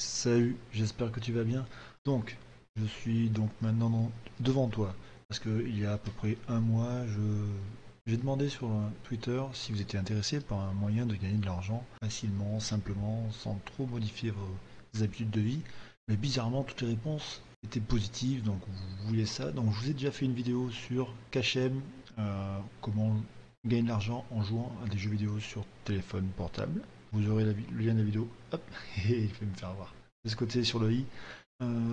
Salut, j'espère que tu vas bien. Donc, je suis donc maintenant devant toi parce qu'il y a à peu près un mois, j'ai demandé sur Twitter si vous étiez intéressé par un moyen de gagner de l'argent facilement, simplement, sans trop modifier vos habitudes de vie. Mais bizarrement, toutes les réponses étaient positives, donc vous vouliez ça. Donc, je vous ai déjà fait une vidéo sur Kachem, comment gagner de l'argent en jouant à des jeux vidéo sur téléphone portable. Vous aurez le lien de la vidéo, hop, et je vais me faire voir de ce côté sur le i.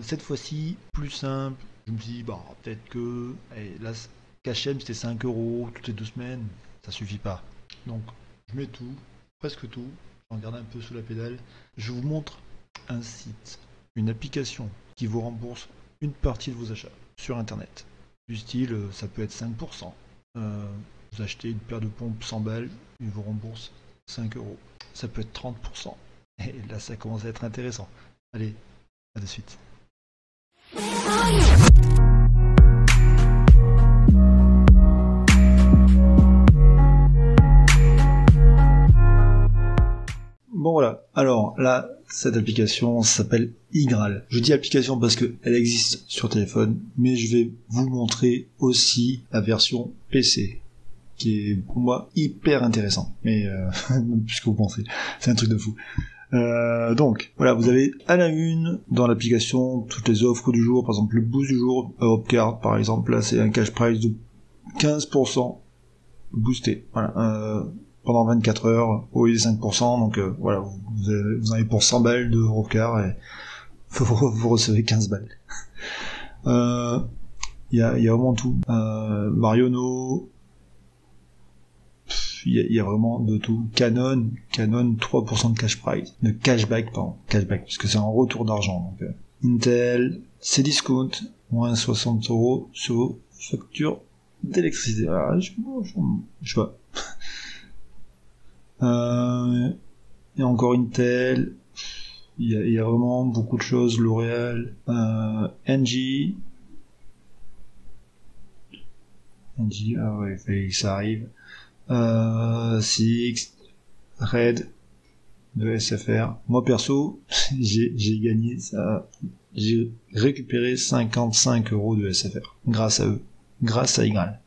Cette fois-ci, plus simple. Je me dis, bah, peut-être que. Allez, là, KHM c'était 5 euros toutes les 2 semaines. Ça suffit pas. Donc, je mets tout, presque tout. J'en garde un peu sous la pédale. Je vous montre un site, une application qui vous rembourse une partie de vos achats sur internet. Du style, ça peut être 5%. Vous achetez une paire de pompes 100 balles, ils vous remboursent 5 euros. Ça peut être 30%. Et là, ça commence à être intéressant. Allez, à de suite. Bon voilà, alors là, cette application s'appelle iGraal. Je dis application parce qu'elle existe sur téléphone, mais je vais vous montrer aussi la version PC, qui est pour moi hyper intéressant. Mais même plus que vous pensez, c'est un truc de fou. Donc, voilà, vous avez à la une dans l'application toutes les offres du jour, par exemple le boost du jour, Hopcard par exemple, là c'est un cash price de 15% boosté, voilà, pendant 24 heures au lieu des 5%, donc voilà, vous en avez pour 100 balles de Hopcard et vous recevez 15 balles. Il y a vraiment tout. Mariono, il y a vraiment de tout. Canon 3% de cashback, puisque c'est un retour d'argent. Donc, Intel, Cdiscount, moins 60 euros sur vos factures d'électricité. Ah, je sais pas. Et encore Intel, il y a vraiment beaucoup de choses. L'Oréal, NG, ah ouais, il fallait que ça arrive. CX, Red, de SFR. Moi perso, j'ai gagné ça. J'ai récupéré 55 euros de SFR grâce à eux, grâce à iGraal.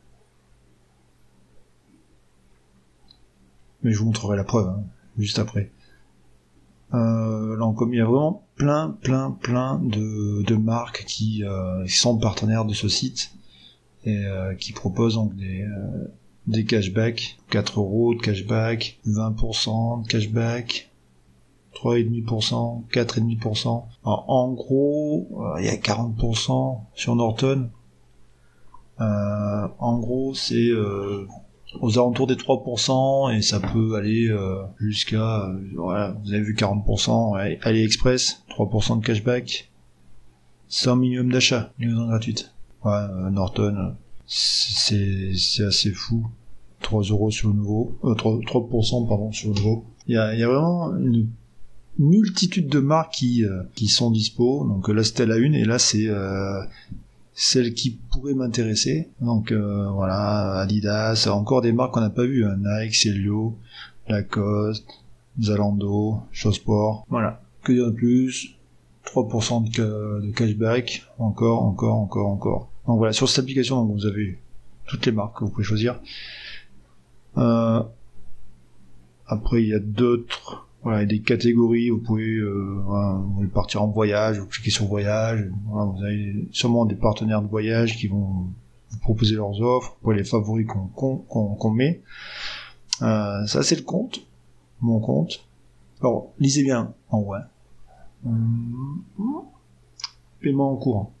Mais je vous montrerai la preuve juste après. Là, comme il y a vraiment plein de marques qui sont partenaires de ce site et qui proposent donc des cashbacks, 4 euros de cashback, 20% de cashback, 3,5%, 4,5%. Alors, en gros, il y a 40% sur Norton. En gros, c'est aux alentours des 3% et ça peut aller jusqu'à, voilà, vous avez vu 40%, ouais, AliExpress, 3% de cashback, 100 minimum d'achat, livraison gratuite. Ouais, Norton, c'est assez fou. 3 euros sur le nouveau, 3% pardon sur le nouveau. Il y a vraiment une multitude de marques qui sont dispo. Donc là c'était la une et là c'est celle qui pourrait m'intéresser. Donc voilà, Adidas, encore des marques qu'on n'a pas vues, Nike, Celio, Lacoste, Zalando, Chausport. Voilà, que dire de plus? 3% de cashback, encore. Donc voilà, sur cette application, donc, vous avez toutes les marques que vous pouvez choisir. Après, il y a d'autres, voilà, des catégories. Vous pouvez, voilà, vous voulez partir en voyage, vous cliquez sur voyage. Voilà, vous avez sûrement des partenaires de voyage qui vont vous proposer leurs offres. Pour les favoris qu'on met. Ça, c'est le compte, mon compte. Alors, lisez bien en vrai. Paiement en cours.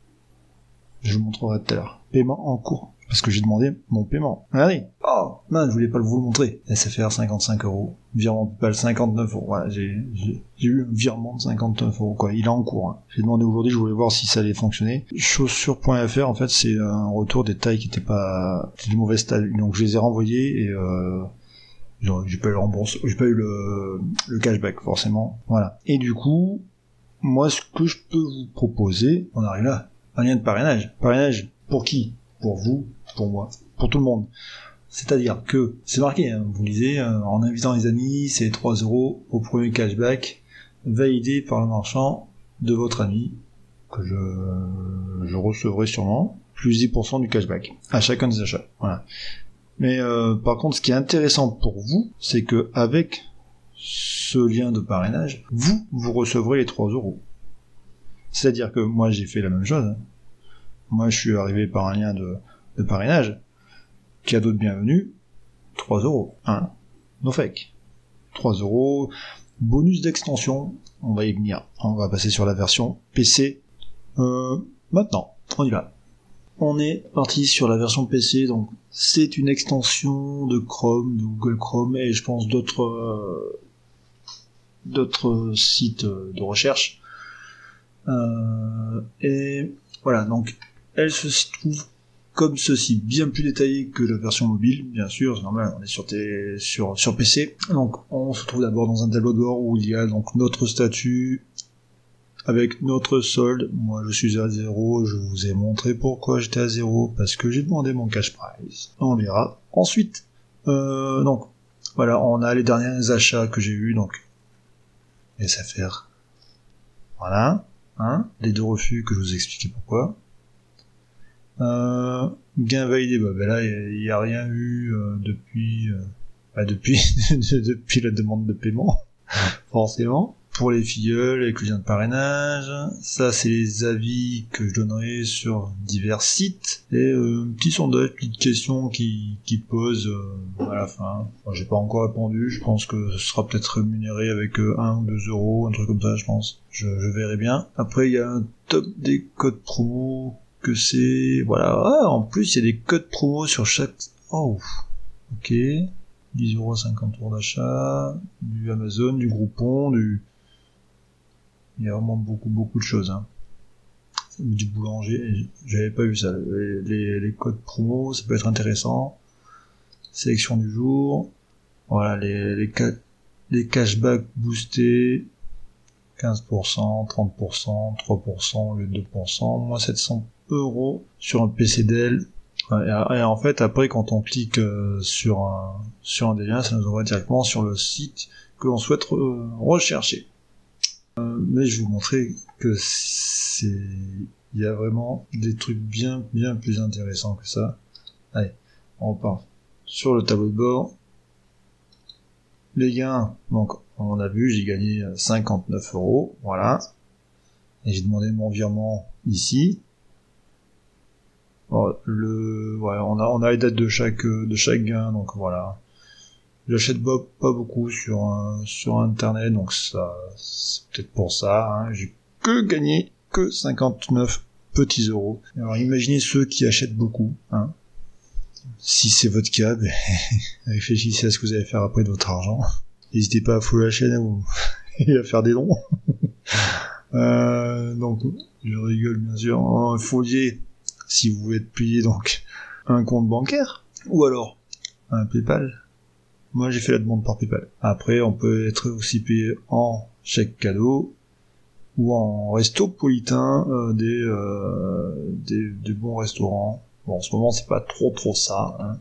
Je vous montrerai tout à l'heure. Paiement en cours. Parce que j'ai demandé mon paiement. Regardez. Oh, mince, je voulais pas vous le montrer. SFR 55 euros. Virement PayPal 59 euros. Voilà, j'ai eu un virement de 59 euros, quoi. Il est en cours. J'ai demandé aujourd'hui, je voulais voir si ça allait fonctionner. Chaussures.fr, en fait, c'est un retour des tailles qui étaient pas, c'était de mauvaises tailles. Donc, je les ai renvoyées et, j'ai pas eu le remboursement, j'ai pas eu le cashback, forcément. Voilà. Et du coup, moi, ce que je peux vous proposer, on arrive là. Un lien de parrainage. Parrainage pour qui? Pour vous, pour moi, pour tout le monde. C'est-à-dire que, c'est marqué, vous lisez, en invitant les amis, c'est 3 euros au premier cashback, validé par le marchand, de votre ami, que je recevrai sûrement, plus 10% du cashback à chacun des achats. Voilà. Mais par contre, ce qui est intéressant pour vous, c'est que avec ce lien de parrainage, vous recevrez les 3 euros. C'est-à-dire que moi, j'ai fait la même chose. Hein. Moi, je suis arrivé par un lien de parrainage. Cadeau de bienvenue, 3 euros. Hein. No fake. 3 euros. Bonus d'extension. On va y venir. On va passer sur la version PC. Maintenant, on y va. On est parti sur la version PC, donc c'est une extension de Chrome, de Google Chrome et je pense d'autres sites de recherche. Et voilà, donc elle se trouve comme ceci, bien plus détaillée que la version mobile, bien sûr, c'est normal, on est sur PC. Donc on se trouve d'abord dans un tableau de bord où il y a donc notre statut, avec notre solde. Moi je suis à 0, je vous ai montré pourquoi j'étais à 0, parce que j'ai demandé mon cash prize. On verra. Ensuite, donc, voilà, on a les derniers achats que j'ai eus, donc, SFR. Voilà, hein, les 2 refus que je vous ai expliqué pourquoi. Gain validé, bah là, il n'y a rien eu depuis depuis la demande de paiement, forcément. Pour les filleuls, avec le lien de parrainage, ça c'est les avis que je donnerai sur divers sites, et petit sondage, petite question qui pose à la fin. Moi, j'ai pas encore répondu, je pense que ce sera peut-être rémunéré avec 1 ou 2 euros, un truc comme ça je pense, je verrai bien. Après il y a un top des codes promo, que c'est... Voilà, en plus il y a des codes promo sur chaque... Oh, ok, 10 euros, 50 euros d'achat, du Amazon, du Groupon, il y a vraiment beaucoup de choses, hein. Du boulanger, j'avais pas vu ça. Les codes promo, ça peut être intéressant. Sélection du jour. Voilà, les cashbacks boostés. 15%, 30%, 3% au lieu de 2%, moins 700 euros sur un PC Dell. Et en fait, après, quand on clique sur un des liens, ça nous envoie directement sur le site que l'on souhaite rechercher. Mais je vais vous montrer que il y a vraiment des trucs bien plus intéressants que ça. Allez, on repart sur le tableau de bord. Les gains, donc on a vu, j'ai gagné 59 euros, voilà. Et j'ai demandé mon virement ici. Bon, voilà, on a les dates de chaque gain, donc voilà. J'achète pas beaucoup sur internet, donc ça, c'est peut-être pour ça, hein. J'ai gagné que 59 petits euros. Alors imaginez ceux qui achètent beaucoup, hein. Si c'est votre cas, réfléchissez à ce que vous allez faire après de votre argent. N'hésitez pas à follow la chaîne et à faire des dons. Donc, je rigole bien sûr. Il faut lier, si vous voulez être payé, donc un compte bancaire ou alors un PayPal. Moi, j'ai fait la demande par PayPal. Après, on peut être aussi payé en chèque cadeau ou en restopolitain des bons restaurants. Bon, en ce moment, c'est pas trop ça, hein.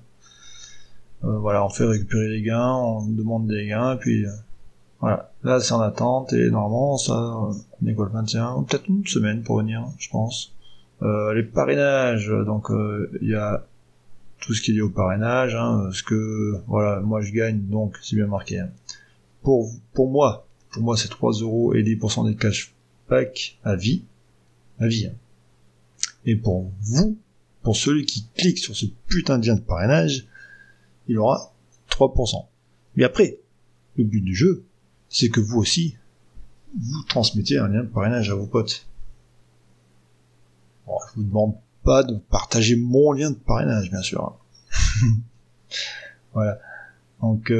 Voilà, on fait récupérer les gains, on demande des gains, et puis voilà. Là, c'est en attente, et normalement, ça, on est quoi le 21, peut-être une semaine pour venir, je pense. Les parrainages, donc il y a tout ce qui est lié au parrainage, hein, ce que, voilà, moi je gagne, donc c'est bien marqué, hein. Pour moi, c'est 3 euros et 10% des cashback à vie, hein. Et pour vous, pour celui qui clique sur ce putain de lien de parrainage, il aura 3%. Mais après, le but du jeu, c'est que vous aussi, vous transmettez un lien de parrainage à vos potes. Bon, je vous demande pas de partager mon lien de parrainage, bien sûr. Voilà. Donc,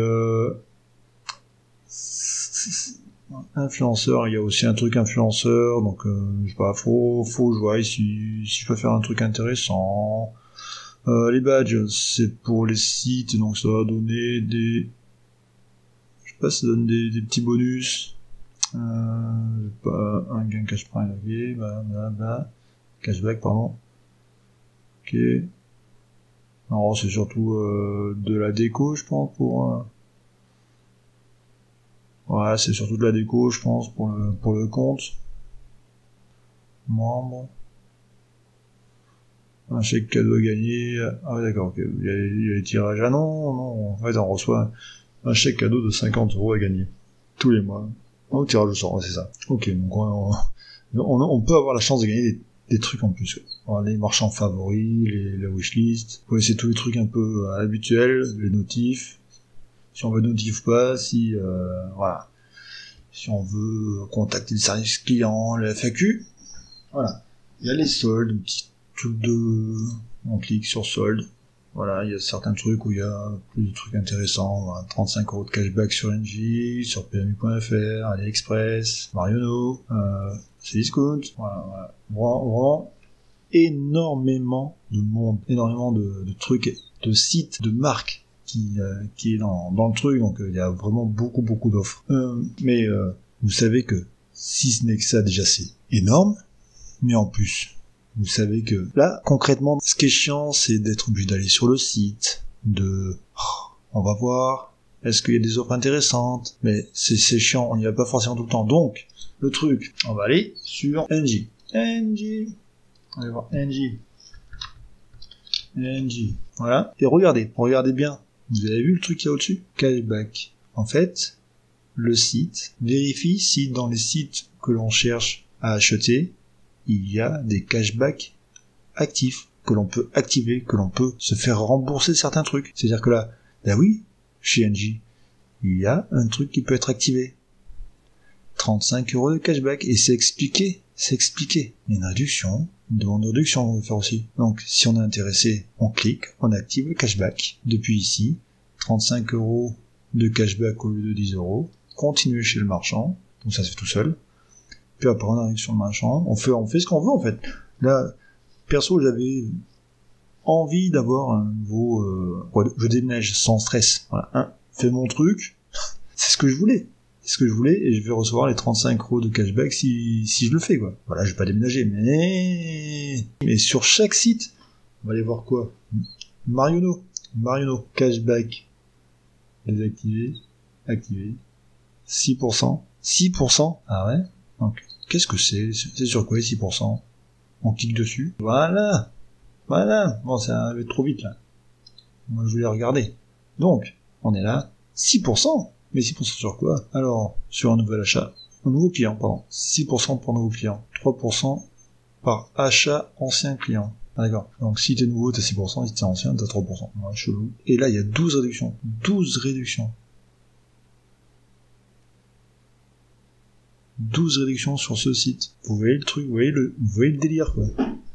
influenceur, il y a aussi un truc influenceur, donc je sais pas, faut jouer si je peux faire un truc intéressant. Les badges, c'est pour les sites, donc ça va donner des... Je sais pas, ça donne des petits bonus. Pas un gain cash prime, ok, cashback, pardon. Ok. Alors c'est surtout de la déco, je pense, pour... Ouais, c'est surtout de la déco, je pense, pour le compte. membre. Un chèque cadeau à gagner. Ah ouais, d'accord, ok. Il y a les tirages. Ah non, non. En fait, on reçoit un chèque cadeau de 50 € à gagner. Tous les mois. Au tirage au sort, ouais, c'est ça. Ok, donc on peut avoir la chance de gagner des trucs en plus. Ouais. Les marchands favoris, la wishlist. Ouais, c'est tous les trucs un peu habituels, les notifs. Si on veut notif pas, si voilà. Si on veut contacter le service client, le FAQ. Voilà. Il y a les soldes, petits trucs de... On clique sur soldes. Voilà, il y a certains trucs où il y a plus de trucs intéressants. Voilà, 35 € de cashback sur NJ, sur PMU.fr, AliExpress, Mariono, Cdiscount. Voilà. Vraiment énormément de monde, énormément de trucs, de sites, de marques qui est dans le truc. Donc il y a vraiment beaucoup d'offres. Mais vous savez que si ce n'est que ça, déjà c'est énorme. Mais en plus, vous savez que là, concrètement, ce qui est chiant, c'est d'être obligé d'aller sur le site, on va voir, est-ce qu'il y a des offres intéressantes, mais c'est chiant, on n'y va pas forcément tout le temps. Donc, le truc, on va aller sur NJ. On va voir NJ. Voilà. Et regardez bien. Vous avez vu le truc qu'il y a au-dessus? Cashback. En fait, le site vérifie si dans les sites que l'on cherche à acheter, il y a des cashbacks actifs que l'on peut activer, que l'on peut se faire rembourser certains trucs. C'est-à-dire que là, bah oui, chez NJ, il y a un truc qui peut être activé. 35 € de cashback, et c'est expliqué. Il y a une réduction, une demande de réduction, on va faire aussi. Donc, si on est intéressé, on clique, on active le cashback. Depuis ici, 35 € de cashback au lieu de 10 €. Continuer chez le marchand, donc ça se fait tout seul. Puis après on arrive sur le marchand, on fait ce qu'on veut en fait. Là, perso, j'avais envie d'avoir un nouveau... je déménage sans stress. Voilà, fais mon truc, c'est ce que je voulais. Et je vais recevoir les 35 € de cashback si je le fais, quoi. Voilà, je vais pas déménager, mais sur chaque site, on va aller voir quoi? Mariono, cashback, désactivé, activé, 6%, ah ouais? Donc, qu'est-ce que c'est? C'est sur quoi les 6%? On clique dessus. Voilà. Bon, ça va trop vite, là. Moi, je voulais regarder. Donc, on est là. 6%? Mais 6% sur quoi? Alors, sur un nouvel achat. Un nouveau client, pardon. 6% pour nouveau client. 3% par achat ancien client. Ah, d'accord. Donc, si t'es nouveau, t'as 6%. Si t'es ancien, t'as 3%. Ouais, chelou. Et là, il y a 12 réductions. 12 réductions sur ce site. Vous voyez le truc, vous voyez le délire, quoi.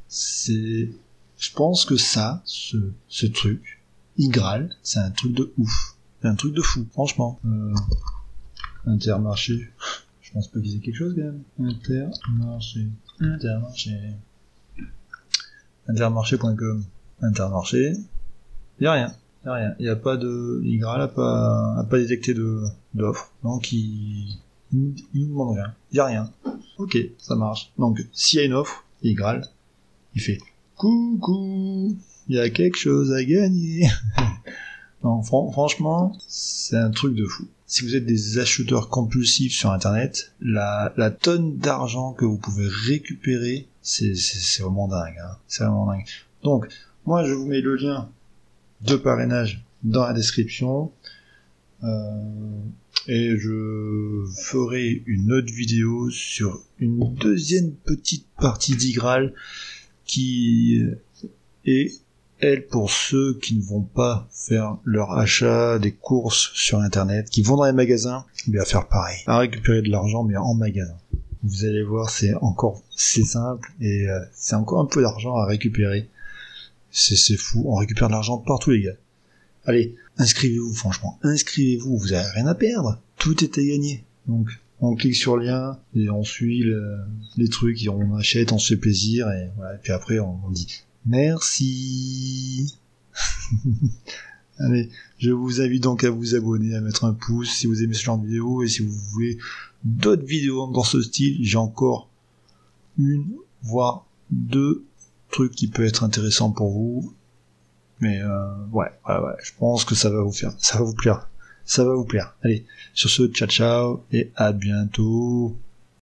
Je pense que ça, ce truc, Igral, c'est un truc de ouf. C'est un truc de fou, franchement. Intermarché. Je pense pas qu'ils aient quelque chose, quand même. Intermarché.com. Intermarché. Y a rien. Y a pas de, Igral a pas détecté d'offre. Donc, il nous demande rien. Y a rien. Ok, ça marche. Donc, s'il y a une offre, Igral, il fait coucou, il y a quelque chose à gagner. Non, franchement, c'est un truc de fou. Si vous êtes des acheteurs compulsifs sur Internet, la tonne d'argent que vous pouvez récupérer, c'est vraiment dingue. Hein. C'est vraiment dingue. Donc, moi, je vous mets le lien de parrainage dans la description. Et je ferai une autre vidéo sur une deuxième petite partie d'Igral qui est, elle, pour ceux qui ne vont pas faire leur achat des courses sur Internet, qui vont dans les magasins, bien faire pareil, à récupérer de l'argent mais en magasin. Vous allez voir, c'est simple et c'est encore un peu d'argent à récupérer. C'est fou, on récupère de l'argent partout, les gars. Allez, inscrivez-vous, franchement, vous avez rien à perdre, tout est à gagner. Donc, on clique sur le lien et on suit les trucs, et on achète, on se fait plaisir et voilà. Et puis après, on dit merci. Allez, je vous invite donc à vous abonner, à mettre un pouce si vous aimez ce genre de vidéo, et si vous voulez d'autres vidéos dans ce style, j'ai encore une, voire deux trucs qui peuvent être intéressants pour vous. Mais ouais, je pense que ça va vous plaire. Allez, sur ce, ciao et à bientôt.